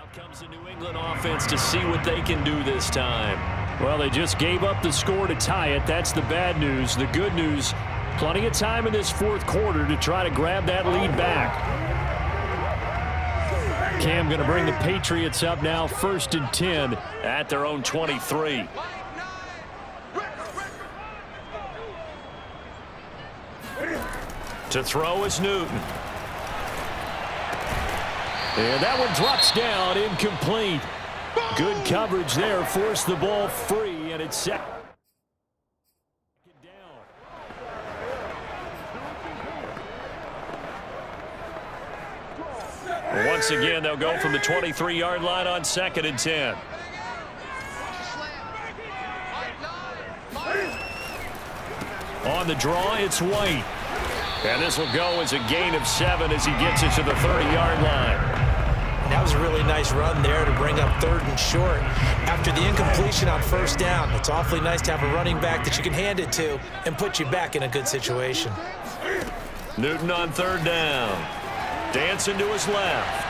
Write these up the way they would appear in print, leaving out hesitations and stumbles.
Out comes the New England offense to see what they can do this time. Well, they just gave up the score to tie it. That's the bad news. The good news, plenty of time in this fourth quarter to try to grab that lead back. Cam going to bring the Patriots up now, 1st and 10 at their own 23. To throw is Newton. And that one drops down, incomplete. Good coverage there, forced the ball free, and it's set. Once again, they'll go from the 23-yard line on 2nd and 10. On the draw, it's White. And this will go as a gain of 7 as he gets it to the 30-yard line. That was a really nice run there to bring up 3rd and short. After the incompletion on 1st down, it's awfully nice to have a running back that you can hand it to and put you back in a good situation. Newton on 3rd down. Dancing to his left.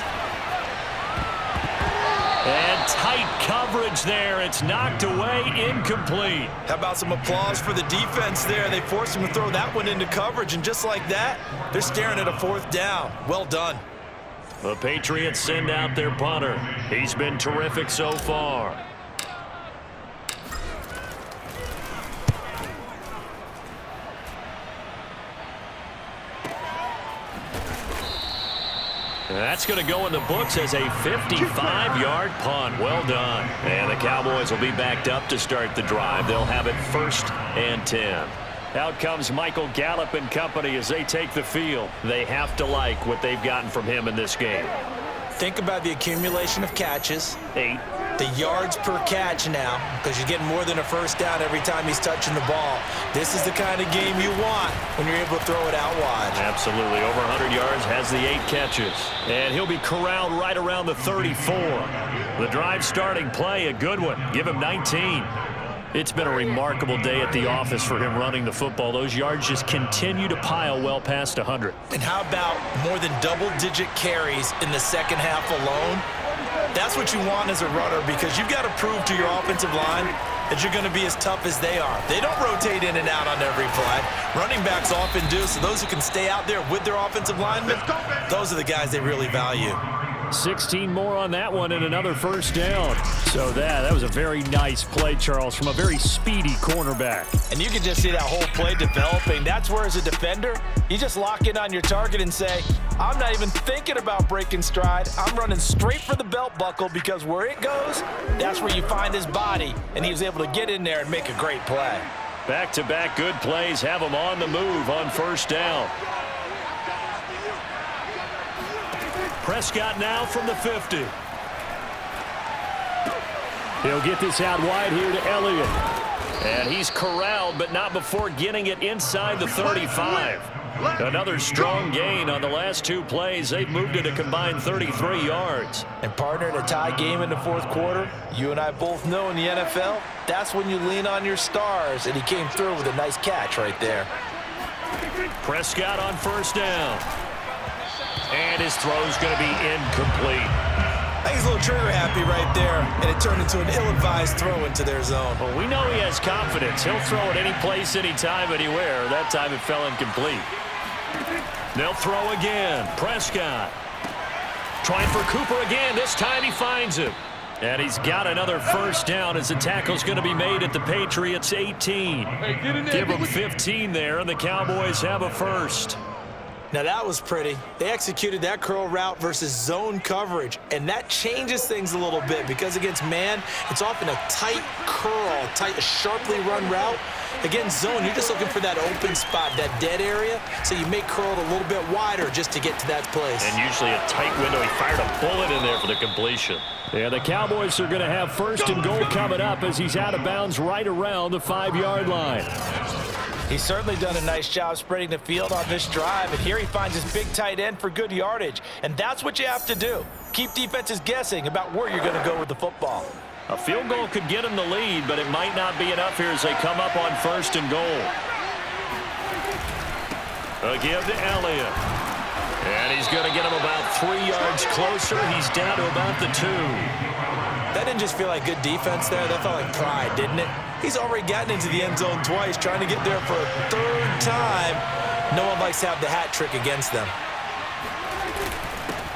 And tight coverage there. It's knocked away, incomplete. How about some applause for the defense there? They forced him to throw that one into coverage, and just like that, they're staring at a 4th down. Well done. The Patriots send out their punter. He's been terrific so far. That's going to go in the books as a 55-yard punt. Well done. And the Cowboys will be backed up to start the drive. They'll have it 1st and 10. Out comes Michael Gallup and company as they take the field. They have to like what they've gotten from him in this game. Think about the accumulation of catches. 8. The yards per catch now, because you're getting more than a 1st down every time he's touching the ball. This is the kind of game you want when you're able to throw it out wide. Absolutely. Over 100 yards, has the 8 catches. And he'll be corralled right around the 34. The drive starting play, a good one. Give him 19. It's been a remarkable day at the office for him running the football. Those yards just continue to pile well past 100. And how about more than double-digit carries in the second half alone? That's what you want as a runner, because you've got to prove to your offensive line that you're going to be as tough as they are. They don't rotate in and out on every play. Running backs often do, so those who can stay out there with their offensive linemen, those are the guys they really value. 16 more on that one and another 1st down. So that was a very nice play, Charles, from a very speedy cornerback. And you can just see that whole play developing. That's where, as a defender, you just lock in on your target and say, I'm not even thinking about breaking stride. I'm running straight for the belt buckle, because where it goes, that's where you find his body. And he was able to get in there and make a great play. Back-to-back good plays have him on the move on 1st down. Prescott now from the 50. He'll get this out wide here to Elliott. And he's corralled, but not before getting it inside the 35. Another strong gain on the last 2 plays. They've moved it a combined 33 yards. And partner, in a tie game in the 4th quarter, you and I both know in the NFL, that's when you lean on your stars. And he came through with a nice catch right there. Prescott on 1st down. And his throw's going to be incomplete. I think he's a little trigger happy right there, and it turned into an ill-advised throw into their zone. Well, we know he has confidence. He'll throw it any place, anytime, anywhere. That time it fell incomplete. They'll throw again. Prescott trying for Cooper again. This time he finds him. And he's got another 1st down as the tackle's going to be made at the Patriots 18. Give him 15 there, and the Cowboys have a 1st. Now that was pretty. They executed that curl route versus zone coverage, and that changes things a little bit, because against man, it's often a tight curl, a sharply run route. Against zone, you're just looking for that open spot, that dead area, so you may curl it a little bit wider just to get to that place. And usually a tight window. He fired a bullet in there for the completion. Yeah, the Cowboys are going to have 1st and goal coming up as he's out of bounds right around the 5-yard line. He's certainly done a nice job spreading the field on this drive, and here he finds his big tight end for good yardage. And that's what you have to do. Keep defenses guessing about where you're going to go with the football. A field goal could get him the lead, but it might not be enough here as they come up on 1st and goal. A give to Elliott. And And he's going to get him about 3 yards closer. He's down to about the 2. That didn't just feel like good defense there. That felt like pride, didn't it? He's already gotten into the end zone twice, trying to get there for a 3rd time. No one likes to have the hat trick against them.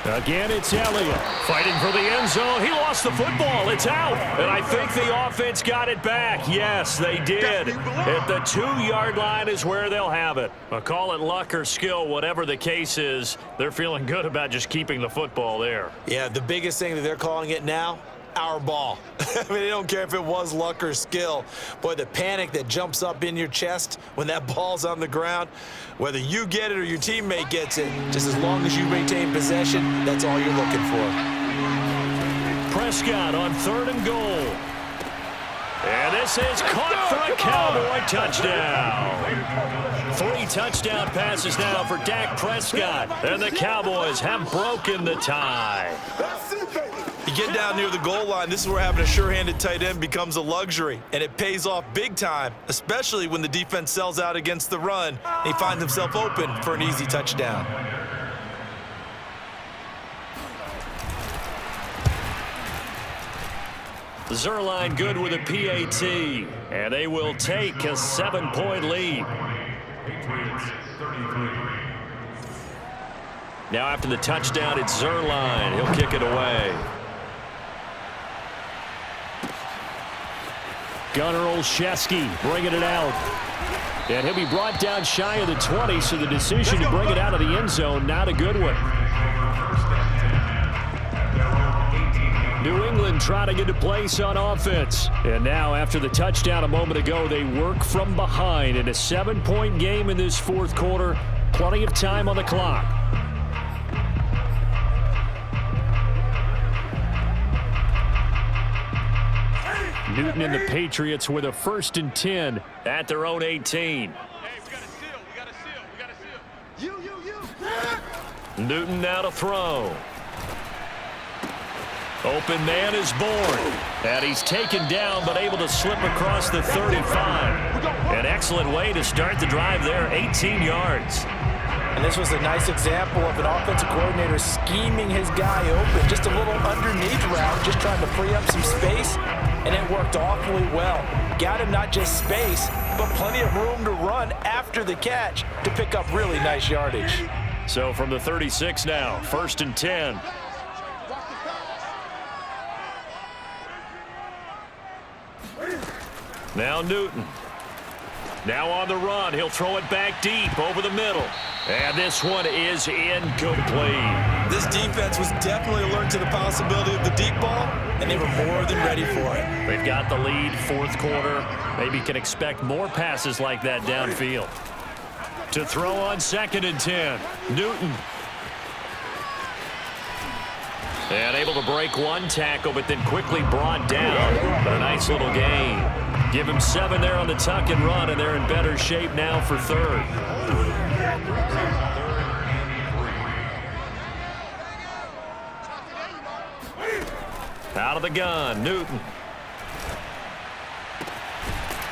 Again, it's Elliott fighting for the end zone. He lost the football. It's out. And I think the offense got it back. Yes, they did. At the 2-yard line is where they'll have it. Call it luck or skill, whatever the case is. They're feeling good about just keeping the football there. Yeah, the biggest thing that they're calling it now, our ball. I mean, they don't care if it was luck or skill. Boy, the panic that jumps up in your chest when that ball's on the ground, whether you get it or your teammate gets it, just as long as you retain possession, that's all you're looking for. Prescott on 3rd and goal. And this is caught for a Cowboy touchdown. 3 touchdown passes now for Dak Prescott. And the Cowboys have broken the tie. You get down near the goal line, this is where having a sure-handed tight end becomes a luxury, and it pays off big time, especially when the defense sells out against the run, and he finds himself open for an easy touchdown. Zerline good with a PAT, and they will take a 7-point lead. Now after the touchdown, it's Zerline. He'll kick it away. Gunnar Olszewski bringing it out. And he'll be brought down shy of the 20, so the decision to bring it out of the end zone, not a good one. New England trying to get a place on offense. And now after the touchdown a moment ago, they work from behind in a 7-point game in this 4th quarter. Plenty of time on the clock. Newton and the Patriots with a 1st and 10 at their own 18. Hey, we got a seal. Newton now to throw. Open man is born. And he's taken down but able to slip across the 35. An excellent way to start the drive there, 18 yards. And this was a nice example of an offensive coordinator scheming his guy open. Just a little underneath route, just trying to free up some space. And it worked awfully well. Got him not just space, but plenty of room to run after the catch to pick up really nice yardage. So from the 36 now, 1st and 10. Now Newton. Now on the run. He'll throw it back deep over the middle. And this one is incomplete. This defense was definitely alert to the possibility of the deep ball, and they were more than ready for it. They've got the lead, 4th quarter. Maybe can expect more passes like that downfield. To throw on 2nd and 10. Newton. And able to break one tackle, but then quickly brought down. But a nice little gain. Give him 7 there on the tuck and run, and they're in better shape now for 3rd. Out of the gun, Newton.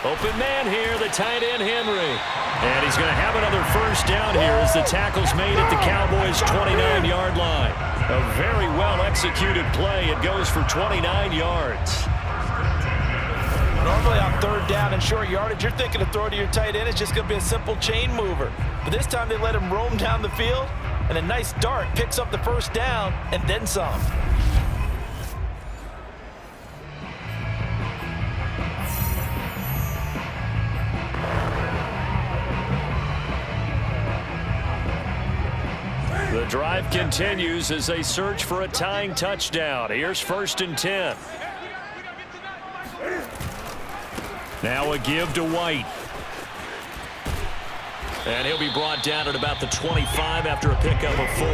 Open man here, the tight end, Henry. And he's going to have another 1st down here as the tackle's made at the Cowboys' 29-yard line. A very well-executed play. It goes for 29 yards. Normally on 3rd down and short yardage, you're thinking to throw to your tight end. It's just going to be a simple chain mover. But this time they let him roam down the field, and a nice dart picks up the 1st down and then some. The drive continues as they search for a tying touchdown. Here's 1st and 10. Now a give to White. And he'll be brought down at about the 25 after a pickup of 4.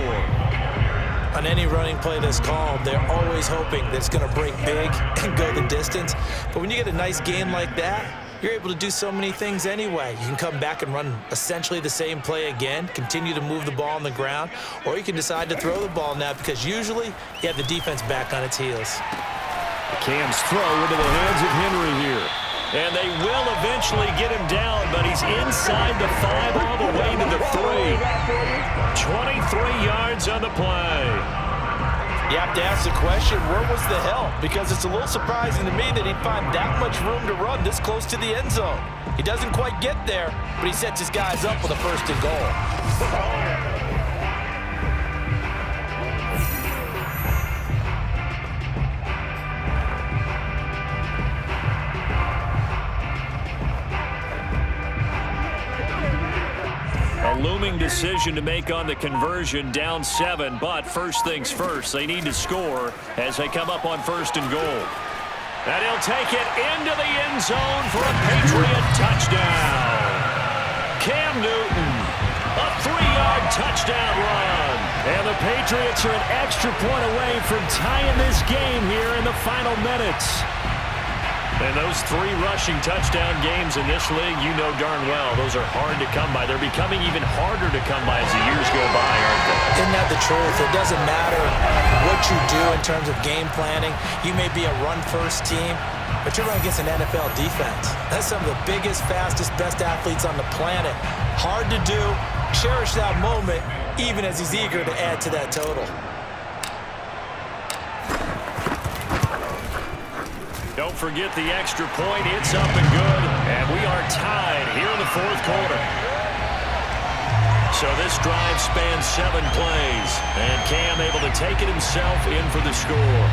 On any running play that's called, they're always hoping that it's going to break big and go the distance. But when you get a nice gain like that, you're able to do so many things anyway. You can come back and run essentially the same play again, continue to move the ball on the ground, or you can decide to throw the ball now because usually you have the defense back on its heels. Cam's throw into the hands of Henry here. And they will eventually get him down, but he's inside the 5 all the way to the 3. 23 yards on the play. You have to ask the question, where was the help? Because it's a little surprising to me that he'd find that much room to run this close to the end zone. He doesn't quite get there, but he sets his guys up with a 1st and goal. A looming decision to make on the conversion, down 7, but first things first, they need to score as they come up on 1st and goal. And he'll take it into the end zone for a Patriot touchdown. Cam Newton, a 3-yard touchdown run. And the Patriots are an extra point away from tying this game here in the final minutes. And those 3 rushing touchdown games in this league, you know darn well, those are hard to come by. They're becoming even harder to come by as the years go by, aren't they? Isn't that the truth? It doesn't matter what you do in terms of game planning. You may be a run-first team, but you're running against an NFL defense. That's some of the biggest, fastest, best athletes on the planet. Hard to do. Cherish that moment, even as he's eager to add to that total. Don't forget the extra point. It's up and good. And we are tied here in the 4th quarter. So this drive spans 7 plays. And Cam able to take it himself in for the score.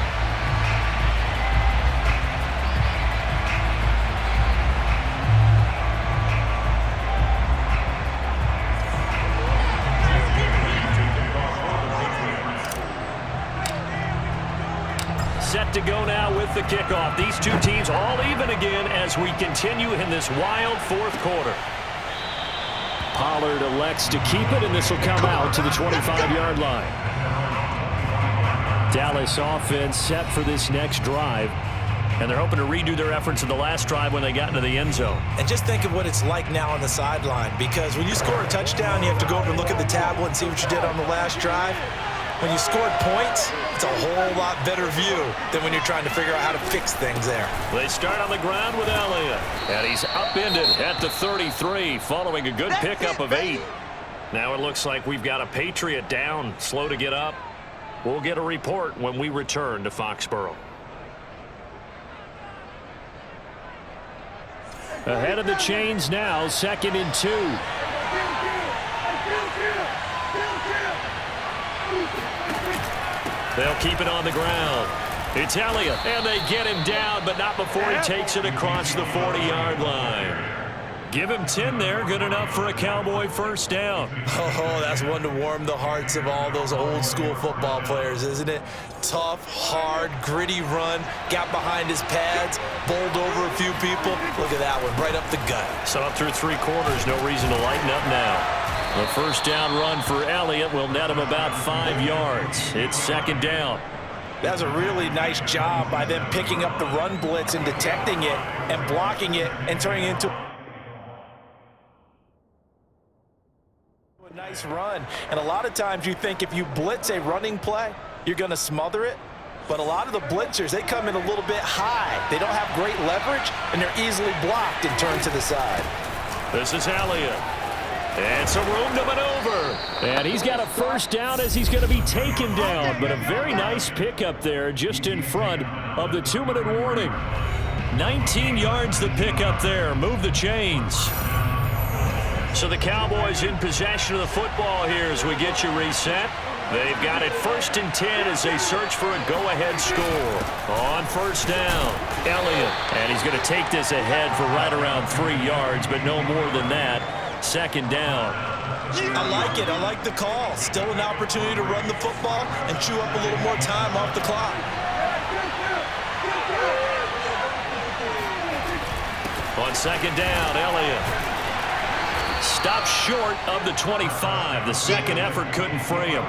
Set to go now with the kickoff. These two teams all even again as we continue in this wild 4th quarter. Pollard elects to keep it, and this will come out to the 25-yard line. Dallas offense set for this next drive, and they're hoping to redo their efforts in the last drive when they got into the end zone. And just think of what it's like now on the sideline, because when you score a touchdown, you have to go over and look at the tablet and see what you did on the last drive. When you scored points, it's a whole lot better view than when you're trying to figure out how to fix things there. They start on the ground with Elliott, and he's upended at the 33 following a good pickup of 8. Now it looks like we've got a Patriot down, slow to get up. We'll get a report when we return to Foxborough. Ahead of the chains now, 2nd and 2. They'll keep it on the ground. It's Elliott, and they get him down, but not before he takes it across the 40-yard line. Give him 10 there, good enough for a Cowboy 1st down. Oh, that's one to warm the hearts of all those old-school football players, isn't it? Tough, hard, gritty run, got behind his pads, bowled over a few people. Look at that one, right up the gut. So up through 3 quarters, no reason to lighten up now. The 1st down run for Elliott will net him about 5 yards. It's 2nd down. That's a really nice job by them picking up the run blitz and detecting it and blocking it and turning it into a nice run. And a lot of times you think if you blitz a running play, you're going to smother it. But a lot of the blitzers, they come in a little bit high. They don't have great leverage, and they're easily blocked and turned to the side. This is Elliott. And some room to maneuver. And he's got a 1st down as he's going to be taken down. But a very nice pickup there just in front of the 2-minute warning. 19 yards the pickup there. Move the chains. So the Cowboys in possession of the football here as we get you reset. They've got it 1st and 10 as they search for a go-ahead score. On 1st down, Elliott. And he's going to take this ahead for right around 3 yards, but no more than that. 2nd down. I like it. I like the call. Still an opportunity to run the football and chew up a little more time off the clock. On 2nd down, Elliott. Stopped short of the 25. The second effort couldn't free him.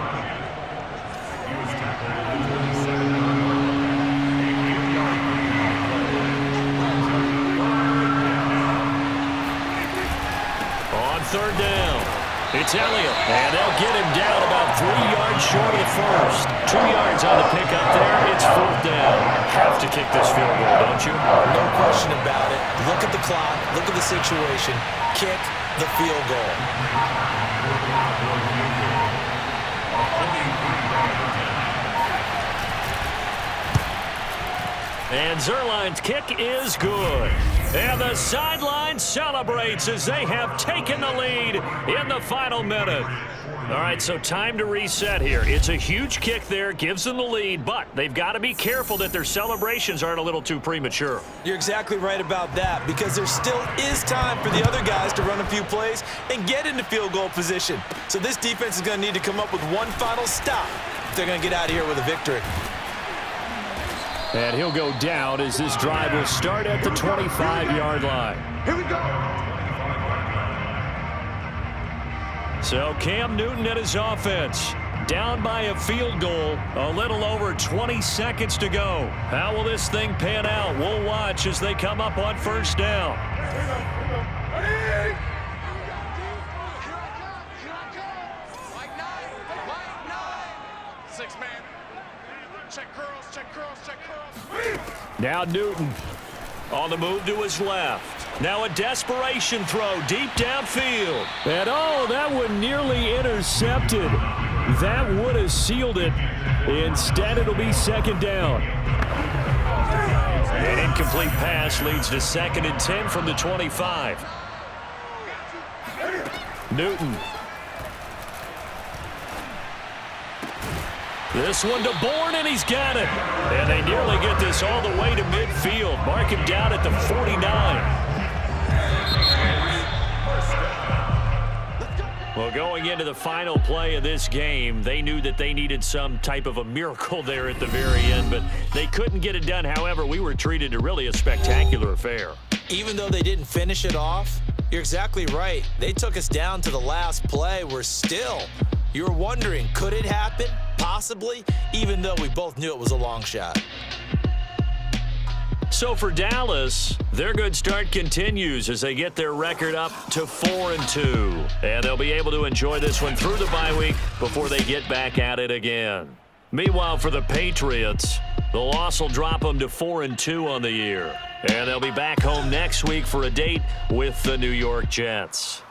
On 3rd down, it's Elliott, and they'll get him down about 3 yards short of the 1st. 2 yards on the pickup there. It's 4th down. have to kick this field goal, don't you? No question about it. Look at the clock. Look at the situation. Kick the field goal. And Zerline's kick is good. And the sideline celebrates as they have taken the lead in the final minute. All right, so time to reset here. It's a huge kick there, gives them the lead, but they've got to be careful that their celebrations aren't a little too premature. You're exactly right about that, because there still is time for the other guys to run a few plays and get into field goal position. So this defense is going to need to come up with one final stop if they're going to get out of here with a victory. And he'll go down as this drive will start at the 25-yard line. Here we go. So Cam Newton and his offense down by a field goal, a little over 20 seconds to go. How will this thing pan out? We'll watch as they come up on first down. Six man. Check curls, check curls, check curls. Now Newton on the move to his left. Now a desperation throw deep downfield. And oh, that one nearly intercepted. That would have sealed it. Instead, it'll be second down. An incomplete pass leads to 2nd and 10 from the 25. Newton. This one to Bourne, and he's got it. And they nearly get this all the way to midfield. Mark him down at the 49. Well, going into the final play of this game, they knew that they needed some type of a miracle there at the very end, but they couldn't get it done. However, we were treated to really a spectacular affair. Even though they didn't finish it off, you're exactly right. They took us down to the last play. We're still, you're wondering, could it happen? Possibly, even though we both knew it was a long shot. So for Dallas, their good start continues as they get their record up to 4-2. And they'll be able to enjoy this one through the bye week before they get back at it again. Meanwhile, for the Patriots, the loss will drop them to 4-2 on the year. And they'll be back home next week for a date with the New York Jets.